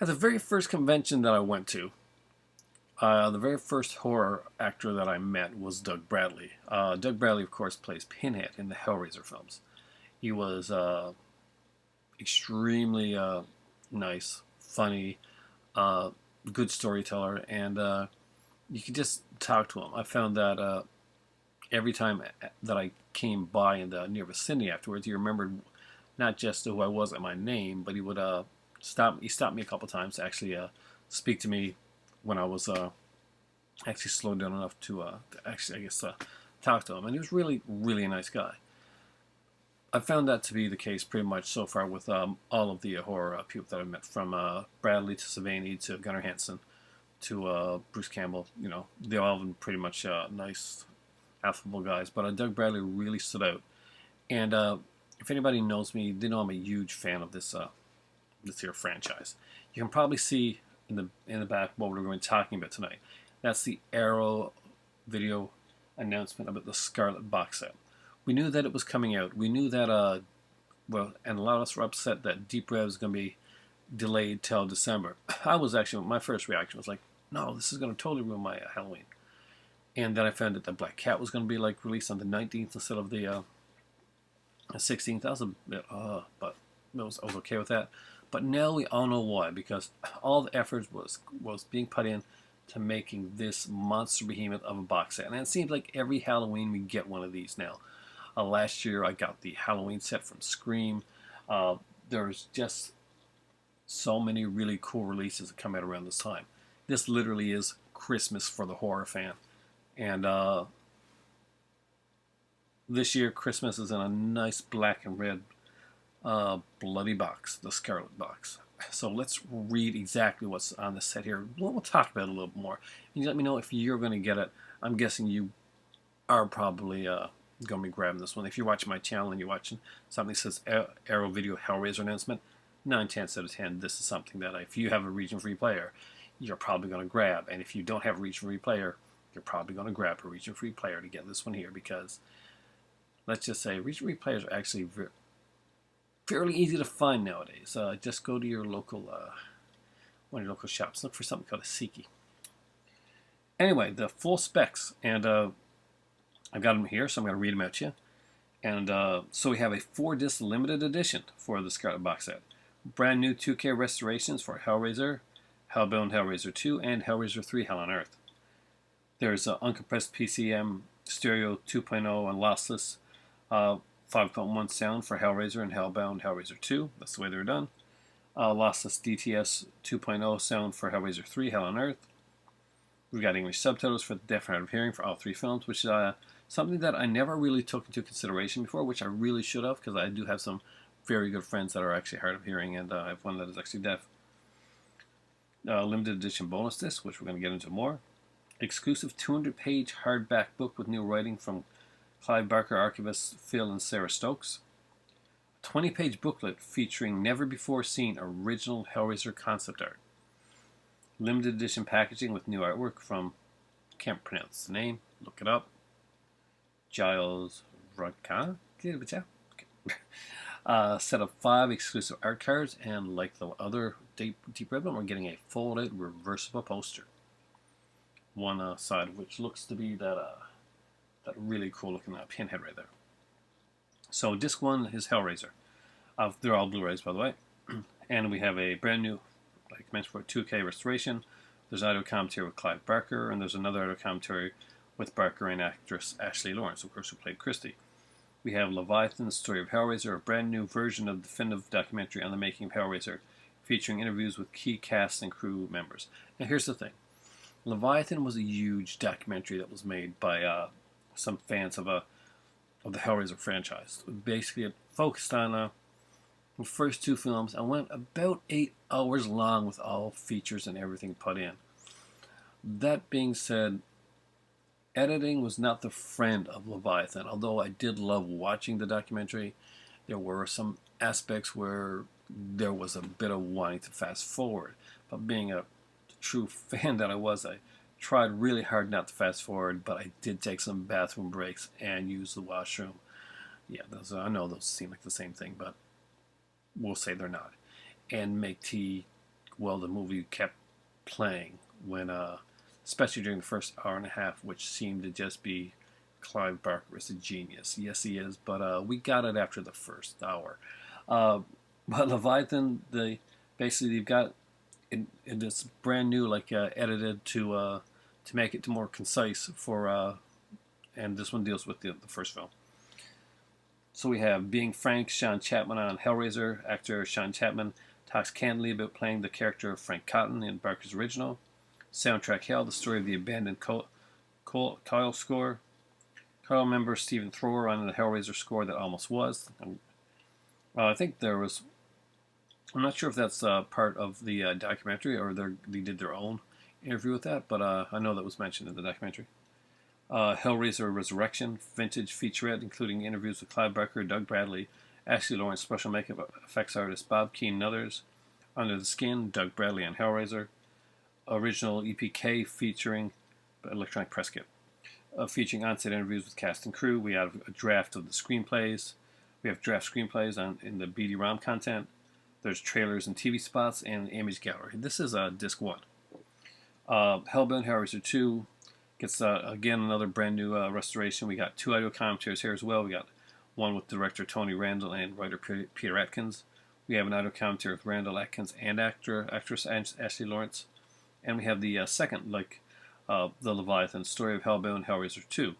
At the very first convention that I went to, the very first horror actor that I met was Doug Bradley. Doug Bradley, of course, plays Pinhead in the Hellraiser films. He was extremely nice, funny, uh, good storyteller, and you could just talk to him. I found that every time that I came by in the near vicinity afterwards, he remembered not just who I was and my name, but he would stop. He stopped me a couple times to actually speak to me when I was actually slowed down enough to actually, I guess, talk to him. And he was really, really a nice guy. I found that to be the case pretty much so far with all of the horror people that I've met, from Bradley to Savani to Gunnar Hansen to Bruce Campbell. You know, they all have been pretty much nice, affable guys. But Doug Bradley really stood out. And if anybody knows me, they know I'm a huge fan of this here franchise. You can probably see in the back what we're going to be talking about tonight. That's the Arrow video announcement about the Scarlet box set. We knew that it was coming out. We knew that well, and a lot of us were upset that Deep Red was going to be delayed till December. I was actually, my first reaction was like, no, this is going to totally ruin my Halloween. And then I found that the Black Cat was going to be like released on the 19th instead of the 16th. That was a bit, but I was okay with that. But now we all know why, because all the effort was being put in to making this monster behemoth of a box set. And it seems like every Halloween we get one of these now. Last year I got the Halloween set from Scream. There's just so many really cool releases that come out around this time. This literally is Christmas for the horror fan. And this year Christmas is in a nice black and red bloody box, the Scarlet box. So let's read exactly what's on the set here. We'll talk about it a little bit more. And you let me know if you're going to get it. I'm guessing you are probably going to be grabbing this one. If you're watching my channel and you're watching something that says Arrow Video Hellraiser announcement, 9 tenths out of 10, this is something that if you have a region-free player, you're probably going to grab. And if you don't have a region-free player, you're probably going to grab a region-free player to get this one here, because let's just say region-free players are actually fairly easy to find nowadays. Just go to your local one of your local shops. Look for something called a Siki. Anyway, the full specs, and I've got them here, so I'm going to read them out to you. And so we have a 4-disc limited edition for the Scarlet box set. Brand new 2K restorations for Hellraiser, Hellbound, Hellraiser 2, and Hellraiser 3 Hell on Earth. There's uncompressed PCM, stereo 2.0, and lossless 5.1 sound for Hellraiser and Hellbound, Hellraiser 2. That's the way they're done. Lossless DTS 2.0 sound for Hellraiser 3 Hell on Earth. We've got English subtitles for the deaf and hard of hearing for all 3 films, which is something that I never really took into consideration before, which I really should have, because I do have some very good friends that are actually hard of hearing, and I have one that is actually deaf. Limited edition bonus disc, which we're going to get into more. Exclusive 200-page hardback book with new writing from Clive Barker archivists Phil and Sarah Stokes. A 20-page booklet featuring never-before-seen original Hellraiser concept art. Limited edition packaging with new artwork from, can't pronounce the name, look it up, Giles Rodka. Set of 5 exclusive art cards, and like the other Deep Ribbon, we're getting a folded reversible poster. One side of which looks to be that really cool looking pinhead right there. So disc 1 is Hellraiser. They're all Blu-rays, by the way. And we have a brand new, like I mentioned, for 2K restoration. There's audio commentary with Clive Barker, and there's another audio commentary with Barker and actress Ashley Lawrence, of course, who played Christy. We have Leviathan, the Story of Hellraiser, a brand new version of the definitive documentary on the making of Hellraiser, featuring interviews with key cast and crew members. Now here's the thing. Leviathan was a huge documentary that was made by some fans of the Hellraiser franchise. Basically, it focused on the first 2 films and went about 8 hours long with all features and everything put in. That being said, editing was not the friend of Leviathan. Although I did love watching the documentary, there were some aspects where there was a bit of wanting to fast forward. But being a true fan that I was, I tried really hard not to fast forward, but I did take some bathroom breaks and use the washroom. Yeah, I know those seem like the same thing, but we'll say they're not. And make tea well the movie kept playing when, especially during the first hour and a half, which seemed to just be Clive Barker is a genius. Yes, he is, but we got it after the first hour. Uh, but Leviathan, basically you've got it's brand new, like edited to make it more concise for, and this one deals with the first film. So we have Being Frank, Sean Chapman on Hellraiser. Actor Sean Chapman talks candidly about playing the character of Frank Cotton in Barker's original. Soundtrack Hell, the story of the abandoned Kyle score. Kyle member Stephen Thrower on the Hellraiser score that almost was. I think there was. I'm not sure if that's part of the documentary or they did their own interview with that, but I know that was mentioned in the documentary. Hellraiser Resurrection, vintage featurette, including interviews with Clive Barker, Doug Bradley, Ashley Lawrence, special makeup effects artist Bob Keane, and others. Under the Skin, Doug Bradley on Hellraiser. Original EPK featuring electronic press kit. Featuring on-set interviews with cast and crew. We have a draft of the screenplays. We have draft screenplays in the BD-ROM content. There's trailers and TV spots and image gallery. This is disc 1. Hellbound Hellraiser 2 gets, again, another brand new restoration. We got 2 audio commentaries here as well. We got one with director Tony Randall and writer Peter Atkins. We have an audio commentary with Randall Atkins and actress Ashley Lawrence. And we have the second, the Leviathan, Story of Hellbound Hellraiser 2.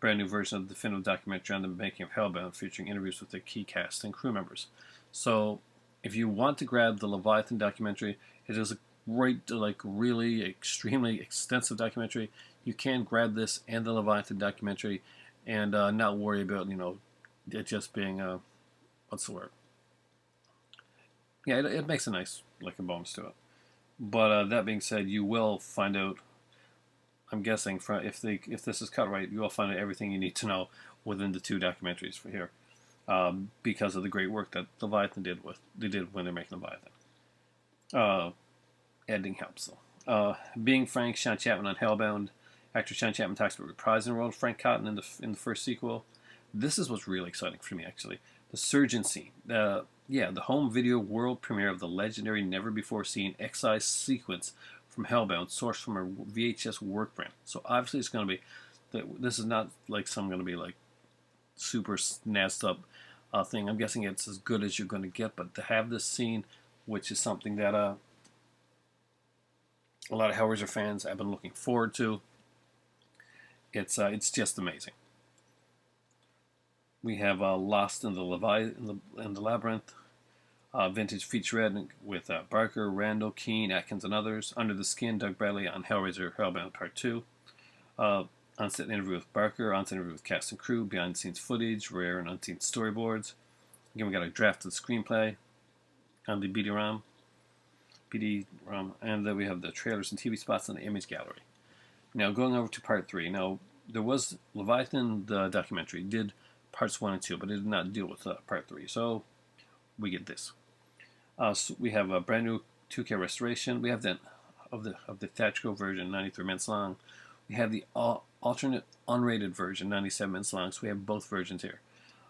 Brand new version of the definitive documentary on the making of Hellbound, featuring interviews with the key cast and crew members. So, if you want to grab the Leviathan documentary, it is a great, really extremely extensive documentary. You can grab this and the Leviathan documentary and not worry about, it just being, what's the word? Yeah, it makes a nice, a bonus to it. But that being said, you will find out, I'm guessing, if this is cut right, you will find out everything you need to know within the 2 documentaries for here. Because of the great work that Leviathan did when they're making Leviathan. Editing helps though. Being Frank, Sean Chapman on Hellbound. Actor Sean Chapman talks about reprising the role of Frank Cotton in the first sequel. This is what's really exciting for me, actually. The surgeon scene. The home video world premiere of the legendary, never-before-seen excise sequence from Hellbound, sourced from a VHS work print. So obviously it's going to be, this is not some going to be super snazzed up thing. I'm guessing it's as good as you're going to get, but to have this scene, which is something that a lot of Hellraiser fans have been looking forward to, it's just amazing. We have Lost in the Labyrinth, vintage featurette with Barker, Randall, Keane, Atkins, and others. Under the Skin, Doug Bradley on Hellraiser Hellbound Part 2. On-set interview with Barker, on-set interview with cast and crew, behind-the-scenes footage, rare and unseen storyboards. Again, we got a draft of the screenplay on the BD-ROM, and then we have the trailers and TV spots in the image gallery. Now, going over to Part 3. Now, there was Leviathan, the documentary, did Parts 1 and 2, but it did not deal with Part 3, so we get this. So we have a brand new 2K restoration. We have of the theatrical version, 93 minutes long. We have the alternate unrated version, 97 minutes long, so we have both versions here.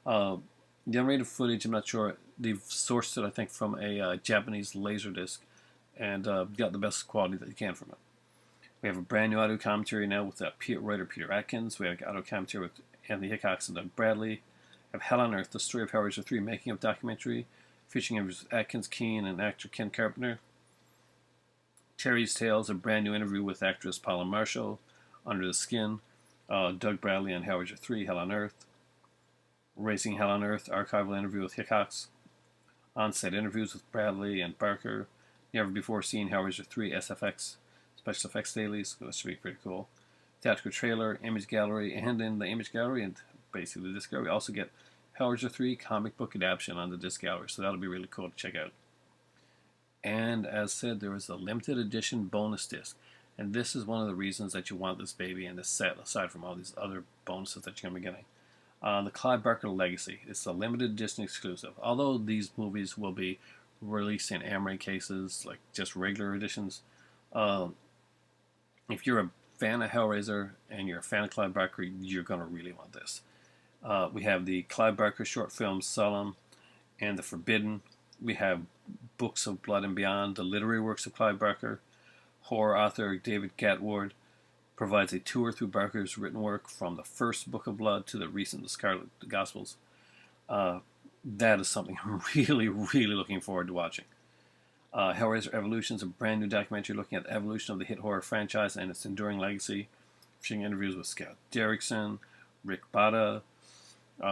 The unrated footage, I'm not sure. They've sourced it, I think, from a Japanese Laserdisc and got the best quality that you can from it. We have a brand new audio commentary now with writer Peter Atkins. We have an audio commentary with Anthony Hickox and Doug Bradley. We have Hell on Earth, the story of Hellraiser 3 making of documentary, featuring interviews with Atkins, Keane, and actor Ken Carpenter. Terry's Tales, a brand new interview with actress Paula Marshall. Under the Skin, Doug Bradley on Hellraiser 3, Hell on Earth. Racing Hell on Earth, archival interview with Hickox. On-set interviews with Bradley and Barker. Never Before Seen Hellraiser 3 SFX, Special Effects Dailies. This should be pretty cool. Theatrical trailer, image gallery, and in the image gallery, and basically the disc gallery, we also get Hellraiser 3 comic book adaptation on the disc gallery, so that'll be really cool to check out. And as said, there was a limited edition bonus disc. And this is one of the reasons that you want this baby in this set, aside from all these other bonuses that you're going to be getting. The Clive Barker Legacy. It's a limited edition exclusive. Although these movies will be released in Amaray cases, like just regular editions, if you're a fan of Hellraiser and you're a fan of Clive Barker, you're going to really want this. We have the Clive Barker short films Solemn and The Forbidden. we have Books of Blood and Beyond, the literary works of Clive Barker. Horror author David Gatward provides a tour through Barker's written work from the first Book of Blood to the recent The Scarlet Gospels. That is something I'm really, really looking forward to watching. Hellraiser Evolution is a brand new documentary looking at the evolution of the hit horror franchise and its enduring legacy, featuring interviews with Scott Derrickson, Rick Bada,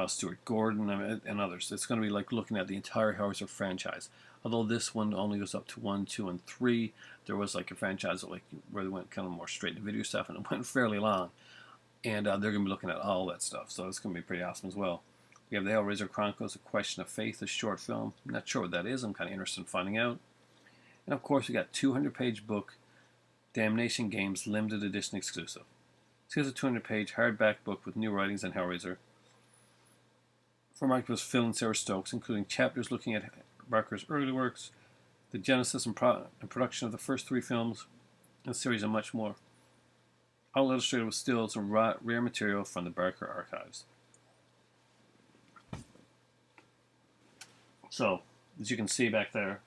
Stuart Gordon, and others. It's going to be like looking at the entire Hellraiser franchise. Although this one only goes up to 1, 2, and 3, there was like a franchise that, like, where they went kind of more straight to video stuff, and it went fairly long. And they're going to be looking at all that stuff, so it's going to be pretty awesome as well. We have the Hellraiser Chronicles: A Question of Faith, a short film. I'm not sure what that is. I'm kind of interested in finding out. And of course, we got 200-page book, Damnation Games limited edition exclusive. So here's a 200-page hardback book with new writings on Hellraiser from artists Phil and Sarah Stokes, including chapters looking at Barker's early works, the genesis and production of the first 3 films, and a series and much more. All illustrated with stills and rare material from the Barker archives. So, as you can see back there,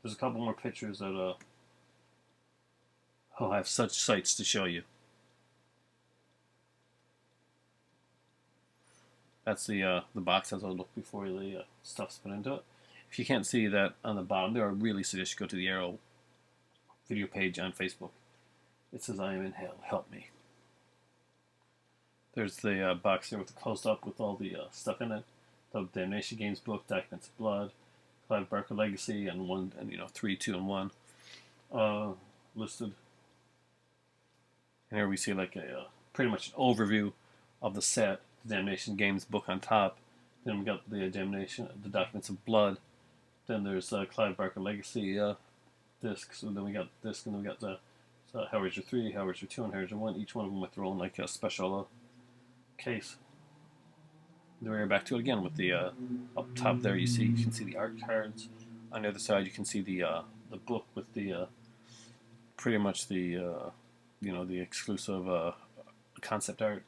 there's a couple more pictures that I'll have such sights to show you. That's the box as I'll look before the stuff's put into it. If you can't see that on the bottom, there, I really suggest you go to the Arrow video page on Facebook. It says, "I am in hell, help me." There's the box there with the closed up with all the stuff in it. The Damnation Games book, Documents of Blood, Clive Barker Legacy, and 3, 2, and 1 listed. And here we see like a pretty much an overview of the set. The Damnation Games book on top. Then we got the the Documents of Blood. Then there's Clive Barker Legacy discs. And then we got disc, and then we got the Hellraiser 3, Hellraiser 2, and Hellraiser 1. Each one of them with their own like special case. Then we're back to it again with the up top there. You can see the art cards. On the other side, you can see the book with the pretty much the the exclusive concept art.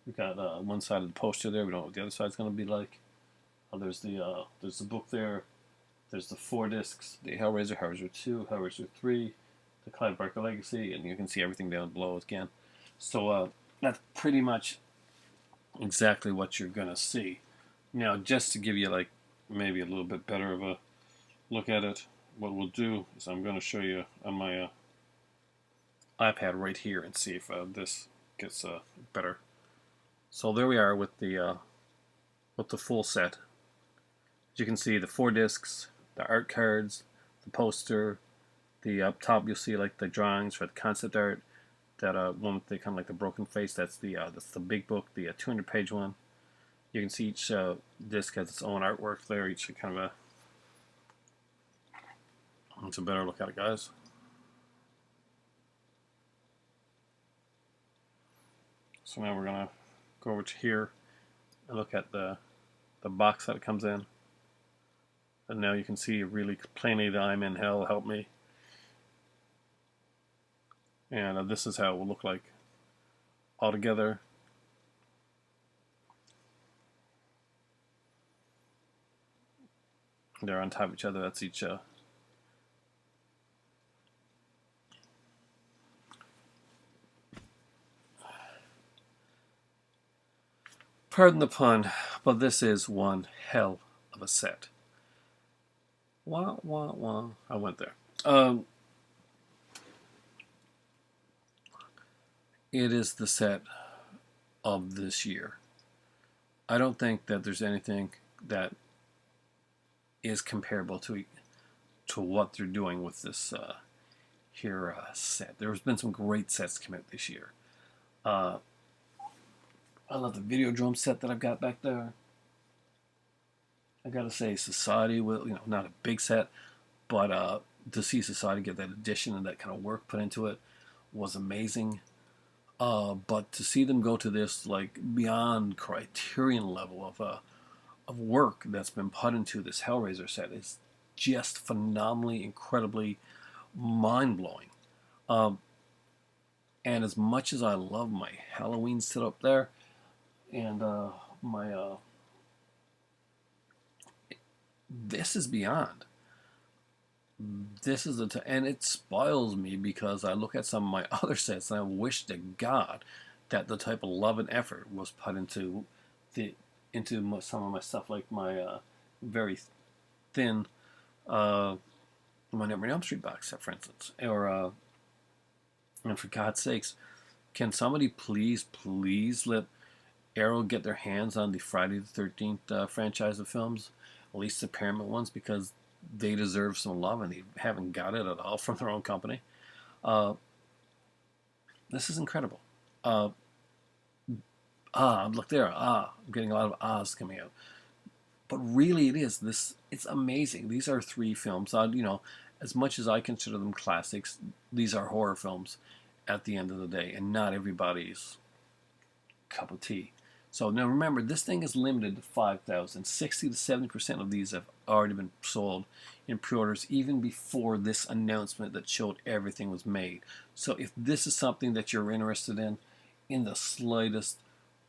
We've got one side of the poster there. We don't know what the other side's going to be like. There's the book there. There's the 4 discs: the Hellraiser, Hellraiser 2, Hellraiser 3, the Clive Barker Legacy, and you can see everything down below again. So that's pretty much exactly what you're going to see. Now, just to give you like maybe a little bit better of a look at it, what we'll do is I'm going to show you on my iPad right here and see if this gets better. So there we are with the full set. As you can see, the 4 discs, the art cards, the poster, the up top you'll see like the drawings for the concept art. That one with the kind of like the broken face. That's the big book, the 200-page one. You can see each disc has its own artwork there. Each kind of let's a better look at it, guys. So now we're gonna go over to here and look at the box that it comes in. And now you can see really plainly that I'm in hell, help me. And this is how it will look like all together. They're on top of each other. That's each pardon the pun, but this is one hell of a set. Wah, wah, wah. I went there. It is the set of this year. I don't think that there's anything that is comparable to what they're doing with this set. There's been some great sets come out this year. I love the Videodrome set that I've got back there. I gotta say, Society, not a big set, but to see Society get that addition and that kind of work put into it was amazing. But to see them go to this like beyond Criterion level of work that's been put into this Hellraiser set is just phenomenally, incredibly mind-blowing. And as much as I love my Halloween set up there, and my This is beyond. This is and it spoils me because I look at some of my other sets and I wish to God that the type of love and effort was put into the some of my stuff, like my very thin my Nightmare on Elm Street box set, for instance, or and for God's sakes, can somebody please let Arrow get their hands on the Friday the 13th franchise of films, at least the Paramount ones, because they deserve some love and they haven't got it at all from their own company. Uh, this is incredible. Uh, look there. I'm getting a lot of ahs coming out. But really, it is this. It's amazing. These are three films. As much as I consider them classics, these are horror films at the end of the day, and not everybody's cup of tea. So now remember, this thing is limited to 5,000. 60 to 70% of these have already been sold in pre-orders even before this announcement that showed everything was made. So if this is something that you're interested in the slightest,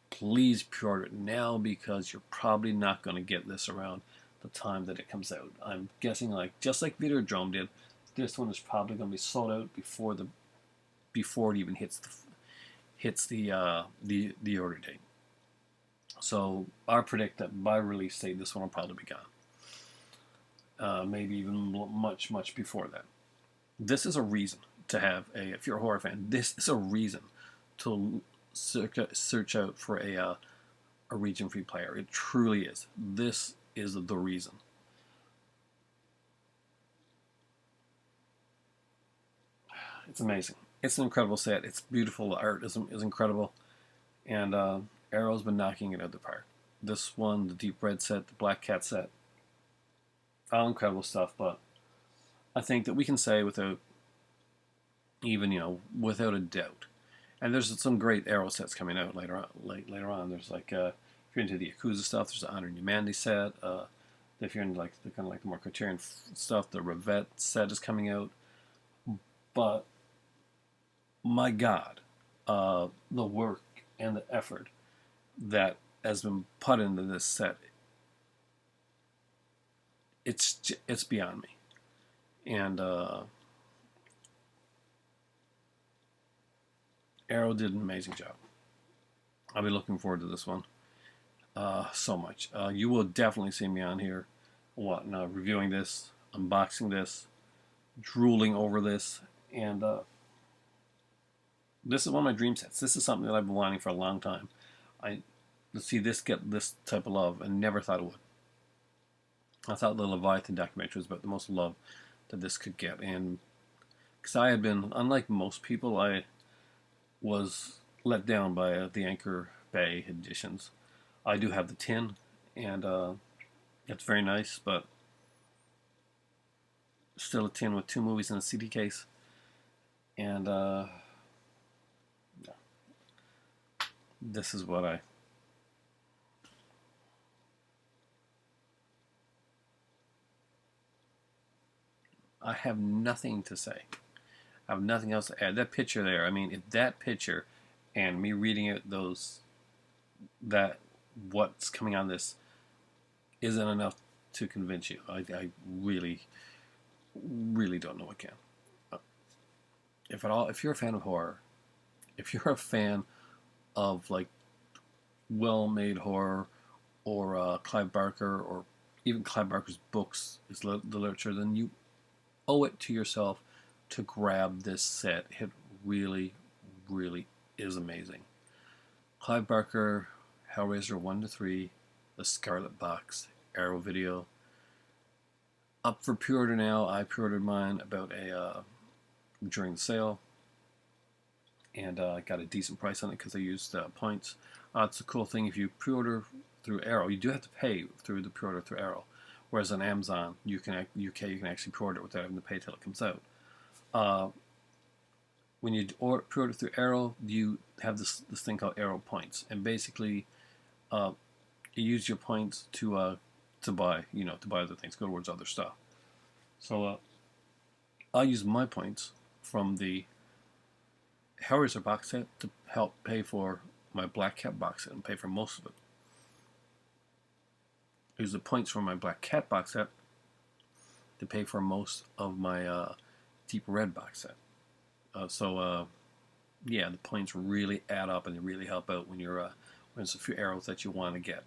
please pre-order it now, because you're probably not going to get this around the time that it comes out. I'm guessing, just like Videodrome did, this one is probably going to be sold out before it even hits the order date. So I predict that by release date, this one will probably be gone. Maybe even much before that. This is a reason to have if you're a horror fan, this is a reason to search out for a region-free player. It truly is. This is the reason. It's amazing. It's an incredible set. It's beautiful. The art is incredible. And Arrow's been knocking it out of the park. This one, the Deep Red set, the Black Cat set, all incredible stuff. But I think that we can say without a doubt. And there's some great Arrow sets coming out later on. There's if you're into the Yakuza stuff, there's the Honor and Humanity set. If you're into the more Criterion stuff, the Revette set is coming out. But my God, the work and the effort that has been put into this set, it's beyond me. And Arrow did an amazing job. I'll be looking forward to this one so much. You will definitely see me on here reviewing this, unboxing this, drooling over this, and this is one of my dream sets. This is something that I've been wanting for a long time. To see this get this type of love, and never thought it would. I thought the Leviathan documentary was about the most love that this could get, and because I had been, unlike most people, I was let down by the Anchor Bay editions. I do have the tin, and it's very nice, but still a tin with 2 movies in a CD case. And this is what I have nothing to say. I have nothing else to add. That picture there, I mean, if that picture and me reading it, what's coming on this isn't enough to convince you, I really, really don't know what can. If at all, if you're a fan of horror, if you're a fan of well-made horror, or Clive Barker, or even Clive Barker's books, the literature, then you owe it to yourself to grab this set. It really, really is amazing. Clive Barker, Hellraiser 1 to 3, the Scarlet box, Arrow Video. Up for pre-order now. I pre-ordered mine during the sale, and I got a decent price on it because I used points. It's a cool thing. If you pre-order through Arrow, you do have to pay through the pre-order through Arrow. Whereas on Amazon, you can actually pre-order it without having to pay till it comes out. When you pre-order through Arrow, you have this thing called Arrow Points, and basically, you use your points to buy other things, go towards other stuff. So I use my points from the Hellraiser box set to help pay for my Black Cat box set and pay for most of it. use the points from my Black Cat box set to pay for most of my Deep Red box set. Yeah, the points really add up and they really help out when you're when there's a few arrows that you want to get.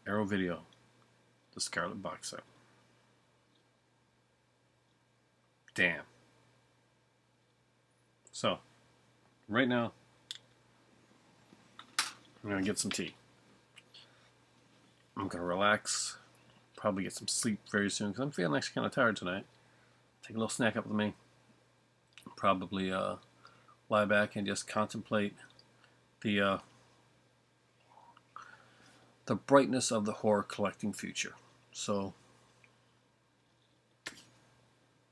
Arrow Video, the Scarlet box set. Damn. So, right now, I'm going to get some tea. I'm going to relax, probably get some sleep very soon because I'm feeling actually kind of tired tonight. Take a little snack up with me. Probably lie back and just contemplate the brightness of the horror collecting future. So,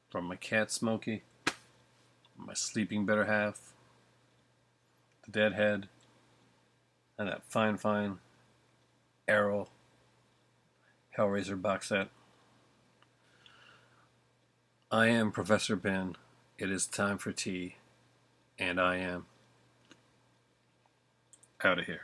from my cat Smokey, my sleeping better half, the Deadhead, and that fine Arrow Hellraiser box set. I am Professor Ben. It is time for tea, and I am out of here.